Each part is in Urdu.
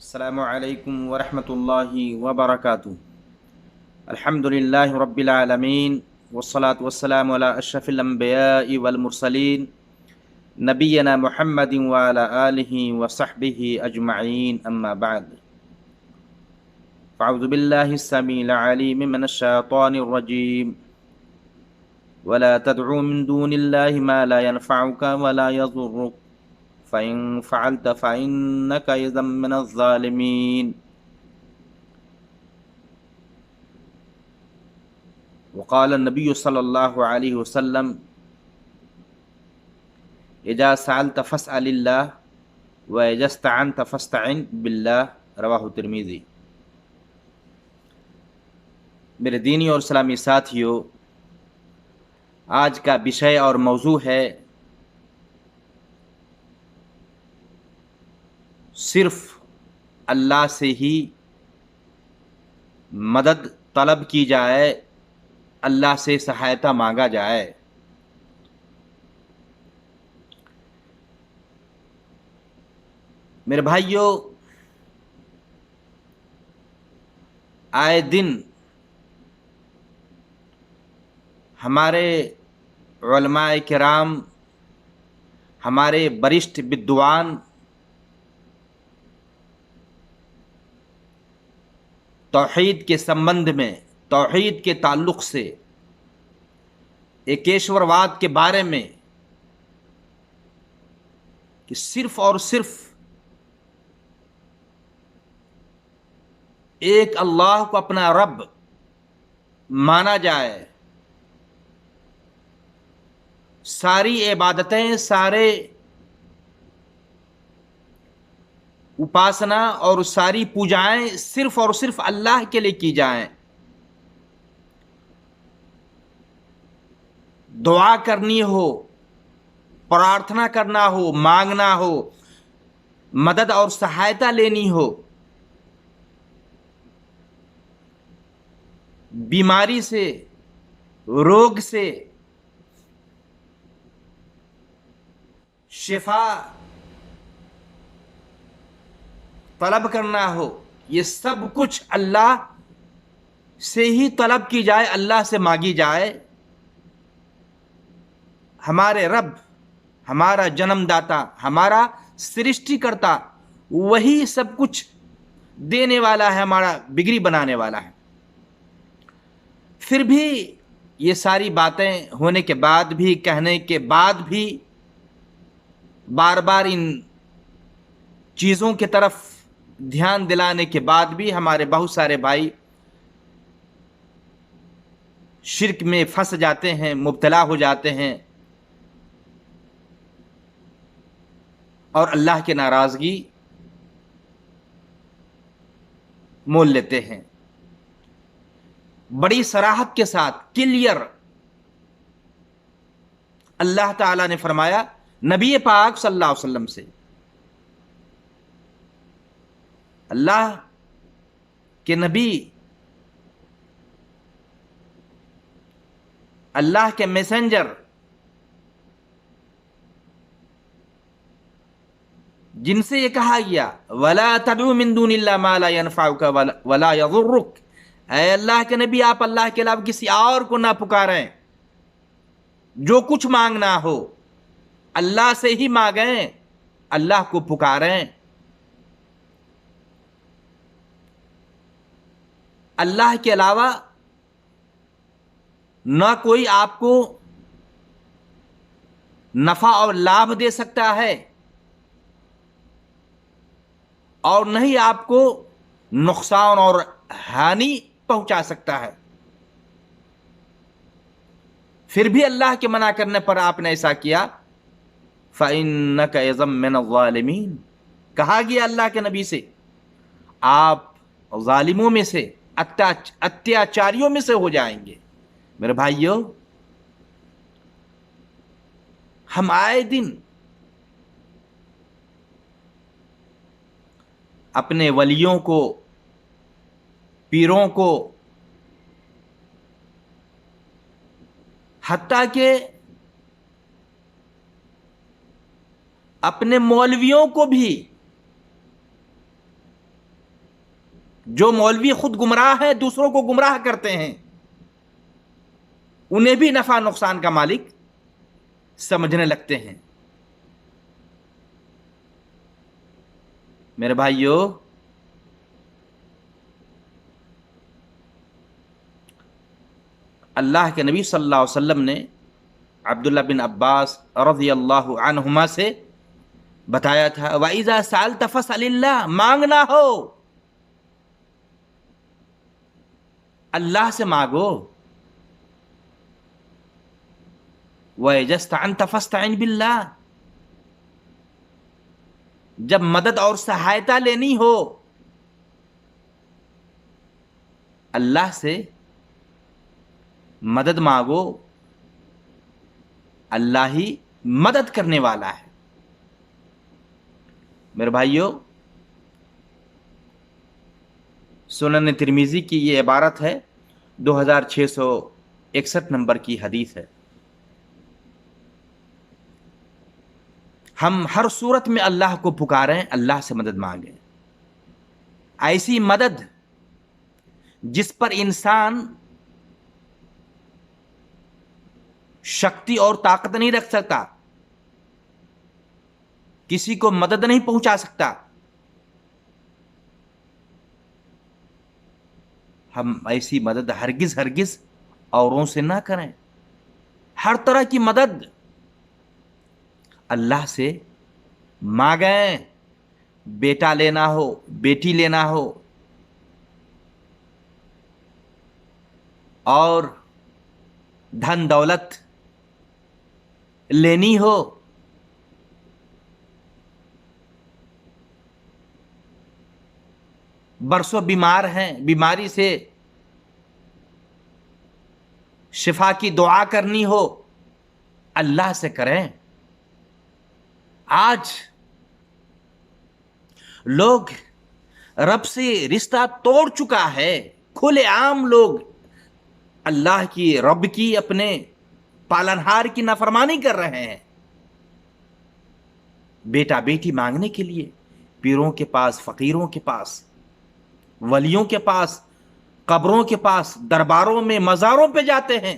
السلام علیکم ورحمۃ اللہ وبرکاتہ۔ الحمد للہ رب العالمین والصلاة والسلام علی اشرف الانبیاء والمرسلین نبینا محمد وعلی آلہ وصحبہ اجمعین، اما بعد فاعوذ باللہ السمیع العلیم من الشیطان الرجیم ولا تدعو من دون اللہ ما لا ينفعک ولا يضرک فإن فعلت فإنك إذا من الظالمين۔ وقال النبی صلی اللہ علیہ وسلم اذا سألت فاسأل اللہ واذا استعنت فاستعن باللہ، رواہ ترمذی۔ میرے دینی اور اسلامی ساتھیو، آج کا وشے اور موضوع ہے صرف اللہ سے ہی مدد طلب کی جائے، اللہ سے سہایتا مانگا جائے۔ میرے بھائیو، آئے دن ہمارے علماء کرام، ہمارے برشت بدعوان توحید کے سمبندھ میں، توحید کے تعلق سے، ایکیشور واد کے بارے میں کہ صرف اور صرف ایک اللہ کو اپنا رب مانا جائے، ساری عبادتیں، سارے اپاسنا اور ساری پوجائیں صرف اور صرف اللہ کے لیے کی جائیں، دعا کرنی ہو، پرارتھنا کرنا ہو، مانگنا ہو، مدد اور سہایتا لینی ہو، بیماری سے، روگ سے شفا طلب کرنا ہو، یہ سب کچھ اللہ سے ہی طلب کی جائے، اللہ سے مانگی جائے۔ ہمارے رب، ہمارا جنم داتا، ہمارا سرشٹی کرتا، وہی سب کچھ دینے والا ہے، ہمارا بگڑی بنانے والا ہے۔ پھر بھی یہ ساری باتیں ہونے کے بعد بھی، کہنے کے بعد بھی، بار بار ان چیزوں کی طرف دھیان دلانے کے بعد بھی ہمارے بہت سارے بھائی شرک میں پھنس جاتے ہیں، مبتلا ہو جاتے ہیں اور اللہ کی ناراضگی مول لیتے ہیں۔ بڑی صراحت کے ساتھ کلیئر اللہ تعالیٰ نے فرمایا نبی پاک صلی اللہ علیہ وسلم سے، اللہ کے نبی، اللہ کے میسنجر جن سے یہ کہا گیا وَلَا تَدْعُ مِن دُونِ اللَّهِ مَا لَا يَنْفَعُكَ وَلَا يَضُرُّكَ، اے اللہ کے نبی، آپ اللہ کے علاوہ کسی اور کو نہ پکاریں، جو کچھ مانگنا ہو اللہ سے ہی مانگیں، اللہ کو پکاریں۔ اللہ کے علاوہ نہ کوئی آپ کو نفع اور لابھ دے سکتا ہے اور نہ ہی آپ کو نقصان اور ہانی پہنچا سکتا ہے۔ پھر بھی اللہ کے منع کرنے پر آپ نے ایسا کیا، فَإِنَّكَ إِذًا مِّنَ الظَّالِمِينَ، کہا گیا اللہ کے نبی سے آپ ظالموں میں سے، اتیاچاریوں میں سے ہو جائیں گے۔ میرے بھائیو، ہم آئے دن اپنے ولیوں کو، پیروں کو، حتیٰ کہ اپنے مولویوں کو بھی جو مولوی خود گمراہ ہیں دوسروں کو گمراہ کرتے ہیں انہیں بھی نفع نقصان کا مالک سمجھنے لگتے ہیں۔ میرے بھائیو، اللہ کے نبی صلی اللہ علیہ وسلم نے عبداللہ بن عباس رضی اللہ عنہما سے بتایا تھا وَإِذَا سَأَلْتَ فَاسْأَلِ اللَّهَ، مانگنا ہو اللہ سے مانگو، وَإِذَا اسْتَعَنْتَ فَاسْتَعِنْ بِاللَّهِ، جب مدد اور سہایتا لینی ہو اللہ سے مدد مانگو، اللہ ہی مدد کرنے والا ہے۔ میرے بھائیو، سنن ترمذی کی یہ عبارت ہے، 2661 نمبر کی حدیث ہے۔ ہم ہر صورت میں اللہ کو پکاریں، اللہ سے مدد مانگیں، ایسی مدد جس پر انسان شکتی اور طاقت نہیں رکھ سکتا، کسی کو مدد نہیں پہنچا سکتا، ہم ایسی مدد ہرگز اوروں سے نہ کریں۔ ہر طرح کی مدد اللہ سے مانگیں، بیٹا لینا ہو، بیٹی لینا ہو، اور دھن دولت لینی ہو، برسوں بیمار ہیں، بیماری سے شفا کی دعا کرنی ہو، اللہ سے کریں۔ آج لوگ رب سے رشتہ توڑ چکا ہے، کھلے عام لوگ اللہ کی، رب کی، اپنے پالنہار کی نافرمانی کر رہے ہیں، بیٹا بیٹی مانگنے کے لیے پیروں کے پاس، فقیروں کے پاس، ولیوں کے پاس، قبروں کے پاس، درباروں میں، مزاروں پہ جاتے ہیں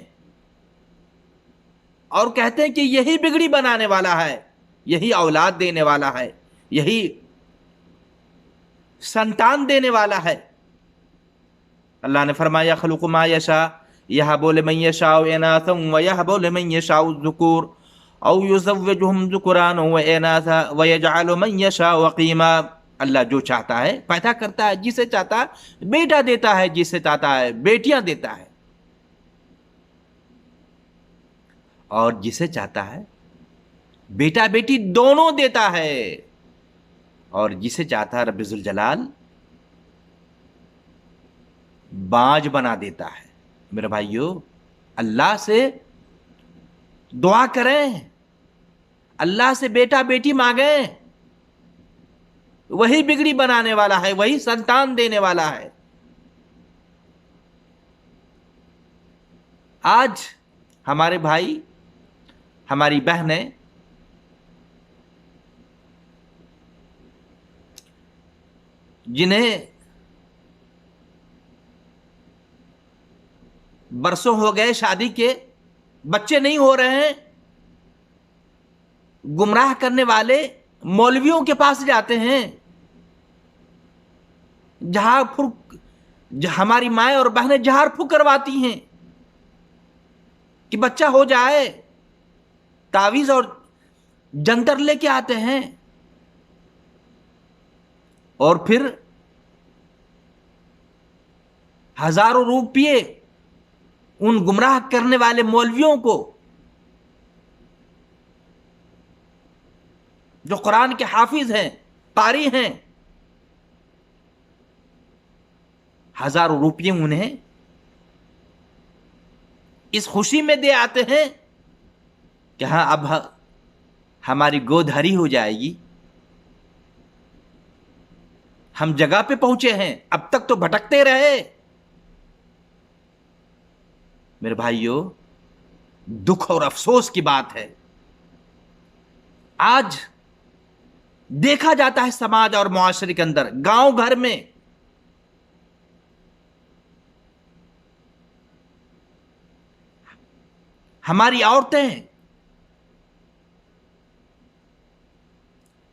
اور کہتے ہیں کہ یہی بگڑی بنانے والا ہے، یہی اولاد دینے والا ہے، یہی سنتان دینے والا ہے۔ اللہ نے فرمایا یخلق ما یشاء یہب لمن یشاء اناثا ویہب لمن یشاء الذکور او یزوجہم ذکرانا واناثا ویجعل من یشاء عقیما۔ اللہ جو چاہتا ہے پیدا کرتا ہے، جسے چاہتا ہے بیٹا دیتا ہے، جسے چاہتا ہے بیٹیاں دیتا ہے، اور جسے چاہتا ہے بیٹا بیٹی دونوں دیتا ہے، اور جسے چاہتا ہے رب ذوالجلال باج بنا دیتا ہے۔ میرے بھائیو، اللہ سے دعا کریں، اللہ سے بیٹا بیٹی مانگیں، وہی بگڑی بنانے والا ہے، وہی سنتان دینے والا ہے۔ آج ہمارے بھائی، ہماری بہنیں جنہیں برسوں ہو گئے شادی کے، بچے نہیں ہو رہے ہیں، گمراہ کرنے والے مولویوں کے پاس جاتے ہیں، ہماری مائیں اور بہنیں جھاڑ پھونک کرواتی ہیں کہ بچہ ہو جائے، تعویذ اور جنتر لے کے آتے ہیں، اور پھر ہزاروں روپیے ان گمراہ کرنے والے مولویوں کو، جو قرآن کے حافظ ہیں، قاری ہیں، ہزاروں روپیے انہیں اس خوشی میں دے آتے ہیں کہ ہاں اب ہماری گود ہری ہو جائے گی، ہم جگہ پہ پہنچے ہیں، اب تک تو بھٹکتے رہے۔ میرے بھائیو، دکھ اور افسوس کی بات ہے، آج دیکھا جاتا ہے سماج اور معاشرے کے اندر، گاؤں گھر میں ہماری عورتیں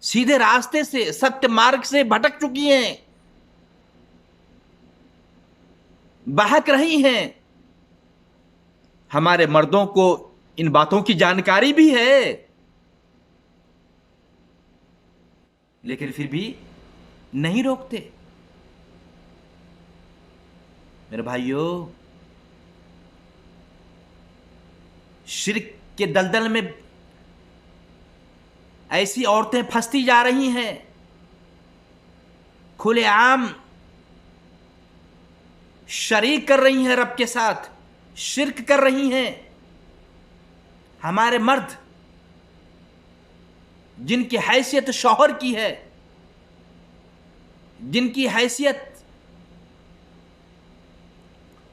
سیدھے راستے سے، ستیہ مارگ سے بھٹک چکی ہیں، بہک رہی ہیں۔ ہمارے مردوں کو ان باتوں کی جانکاری بھی ہے، لیکن پھر بھی نہیں روکتے۔ میرے بھائیو، شرک کے دلدل میں ایسی عورتیں پھنستی جا رہی ہیں، کھلے عام شریک کر رہی ہیں، رب کے ساتھ شرک کر رہی ہیں۔ ہمارے مرد جن کی حیثیت شوہر کی ہے، جن کی حیثیت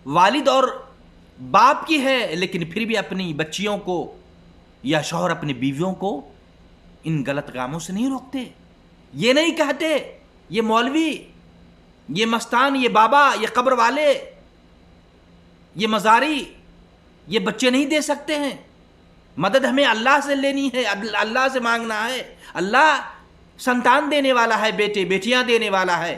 والد اور باپ کی ہے، لیکن پھر بھی اپنی بچیوں کو یا شوہر اپنی بیویوں کو ان غلط کاموں سے نہیں روکتے۔ یہ نہیں کہتے یہ مولوی، یہ مستان، یہ بابا، یہ قبر والے، یہ مزاری، یہ بچے نہیں دے سکتے ہیں، مدد ہمیں اللہ سے لینی ہے، اللہ سے مانگنا ہے۔ اللہ سنتان دینے والا ہے، بیٹے بیٹیاں دینے والا ہے،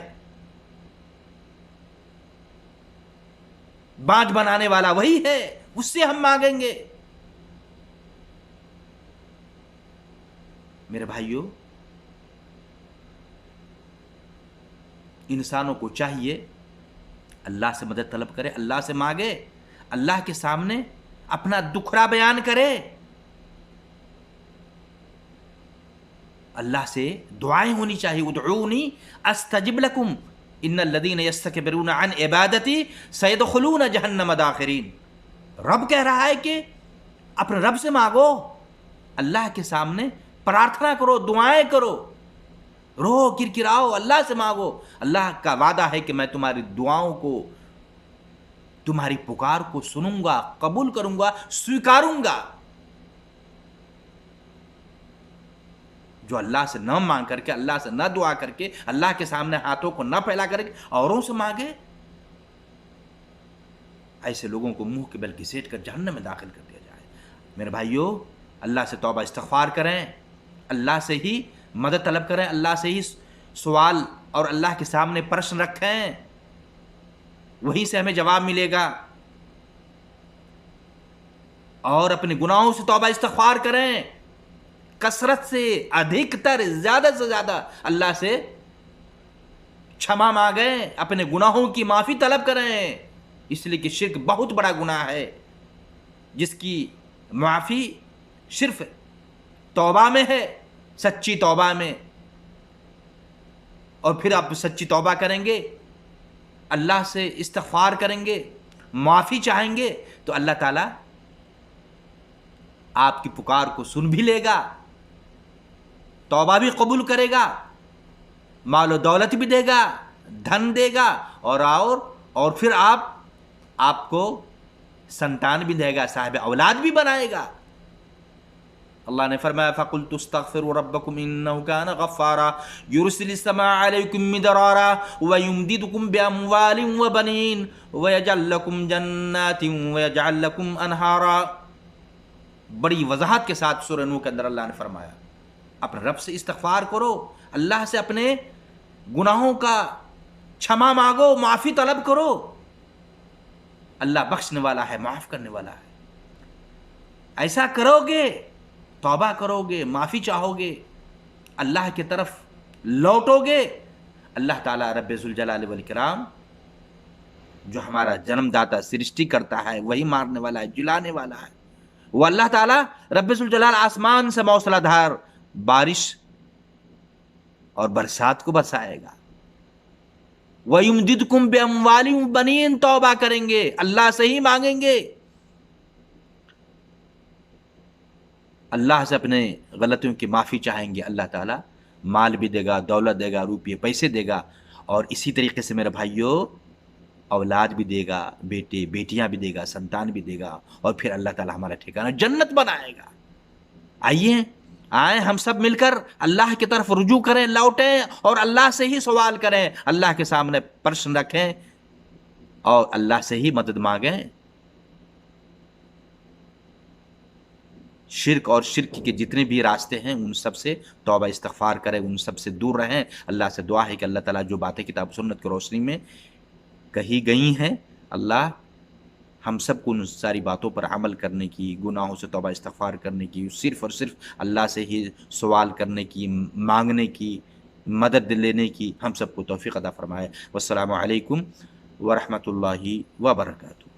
بانٹ بنانے والا وہی ہے، اس سے ہم مانگیں گے۔ میرے بھائیوں، انسانوں کو چاہیے اللہ سے مدد طلب کرے، اللہ سے مانگے، اللہ کے سامنے اپنا دکھڑا بیان کرے، اللہ سے دعائیں ہونی چاہیے۔ ادعونی استجب لکم ان الذین یستکبرون عن عبادتی سیدخلون جہنم داخرین۔ رب کہہ رہا ہے کہ اپنے رب سے مانگو، اللہ کے سامنے پرارتھنا کرو، دعائیں کرو، رو کرکراؤ، اللہ سے مانگو۔ اللہ کا وعدہ ہے کہ میں تمہاری دعاؤں کو، تمہاری پکار کو سنوں گا، قبول کروں گا، سویکاروں گا۔ جو اللہ سے نہ مانگ کر کے، اللہ سے نہ دعا کر کے، اللہ کے سامنے ہاتھوں کو نہ پھیلا کر کے اوروں سے مانگے، ایسے لوگوں کو منہ کے بل گھسیٹ کر جہنم میں داخل کر دیا جائے۔ میرے بھائیوں، اللہ سے توبہ استغفار کریں، اللہ سے ہی مدد طلب کریں، اللہ سے ہی سوال اور اللہ کے سامنے پرشن رکھیں، وہیں سے ہمیں جواب ملے گا۔ اور اپنے گناہوں سے توبہ استغفار کریں، کثرت سے، ادھکتر، زیادہ سے زیادہ اللہ سے چھما مانگیں، اپنے گناہوں کی معافی طلب کریں، اس لیے کہ شرک بہت بڑا گناہ ہے، جس کی معافی صرف توبہ میں ہے، سچی توبہ میں۔ اور پھر آپ سچی توبہ کریں گے، اللہ سے استغفار کریں گے، معافی چاہیں گے، تو اللہ تعالیٰ آپ کی پکار کو سن بھی لے گا، توبہ بھی قبول کرے گا، مال و دولت بھی دے گا، دھن دے گا، اور پھر آپ کو سنتان بھی دے گا، صاحب اولاد بھی بنائے گا۔ اللہ نے فرمایا فَقُلْتُ اسْتَغْفِرُوا رَبَّكُمْ إِنَّهُ كَانَ غَفَّارًا يُرْسِلِ السَّمَاءَ عَلَيْكُمْ مِدْرَارًا وَيُمْدِدْكُمْ بِأَمْوَالٍ وَبَنِينَ وَيَجْعَلْ لَكُمْ جَنَّاتٍ وَيَجْعَلْ لَكُمْ أَنْهَارًا۔ بڑی وضاحت کے ساتھ سورہ نوح کے اندر اللہ نے فرمایا اپنے رب سے استغفار کرو، اللہ سے اپنے گناہوں کا چھما مانگو، معافی طلب کرو، اللہ بخشنے والا ہے، معاف کرنے والا ہے۔ ایسا کرو گے، توبہ کرو گے، معافی چاہو گے، اللہ کی طرف لوٹو گے، اللہ تعالیٰ رب ذوالجلال والاکرام جو ہمارا جنم داتا، سرشٹی کرتا ہے، وہی مارنے والا ہے، جلانے والا ہے، وہ اللہ تعالیٰ رب ذوالجلال آسمان سے موسلا دھار بارش اور برسات کو برسائے گا۔ وَيُمْدِدْكُمْ بِأَمْوَالٍ وَبَنِينَ، توبہ کریں گے، اللہ سے ہی مانگیں گے، اللہ سے اپنے غلطیوں کی معافی چاہیں گے، اللہ تعالیٰ مال بھی دے گا، دولت دے گا، روپیے پیسے دے گا، اور اسی طریقے سے میرے بھائیوں اولاد بھی دے گا، بیٹے بیٹیاں بھی دے گا، سنتان بھی دے گا، اور پھر اللہ تعالیٰ ہمارا ٹھکانہ جنت بنائے گا۔ آئیں ہم سب مل کر اللہ کی طرف رجوع کریں، لوٹیں، اور اللہ سے ہی سوال کریں، اللہ کے سامنے پرشن رکھیں، اور اللہ سے ہی مدد مانگیں۔ شرک اور شرک کے جتنے بھی راستے ہیں ان سب سے توبہ استغفار کریں، ان سب سے دور رہیں۔ اللہ سے دعا ہے کہ اللہ تعالیٰ جو باتیں کتاب و سنت کی روشنی میں کہی گئی ہیں، اللہ ہم سب کو ان ساری باتوں پر عمل کرنے کی، گناہوں سے توبہ استغفار کرنے کی، صرف اور صرف اللہ سے ہی سوال کرنے کی، مانگنے کی، مدد لینے کی ہم سب کو توفیق عطا فرمائے۔ والسلام علیکم ورحمۃ اللہ وبرکاتہ۔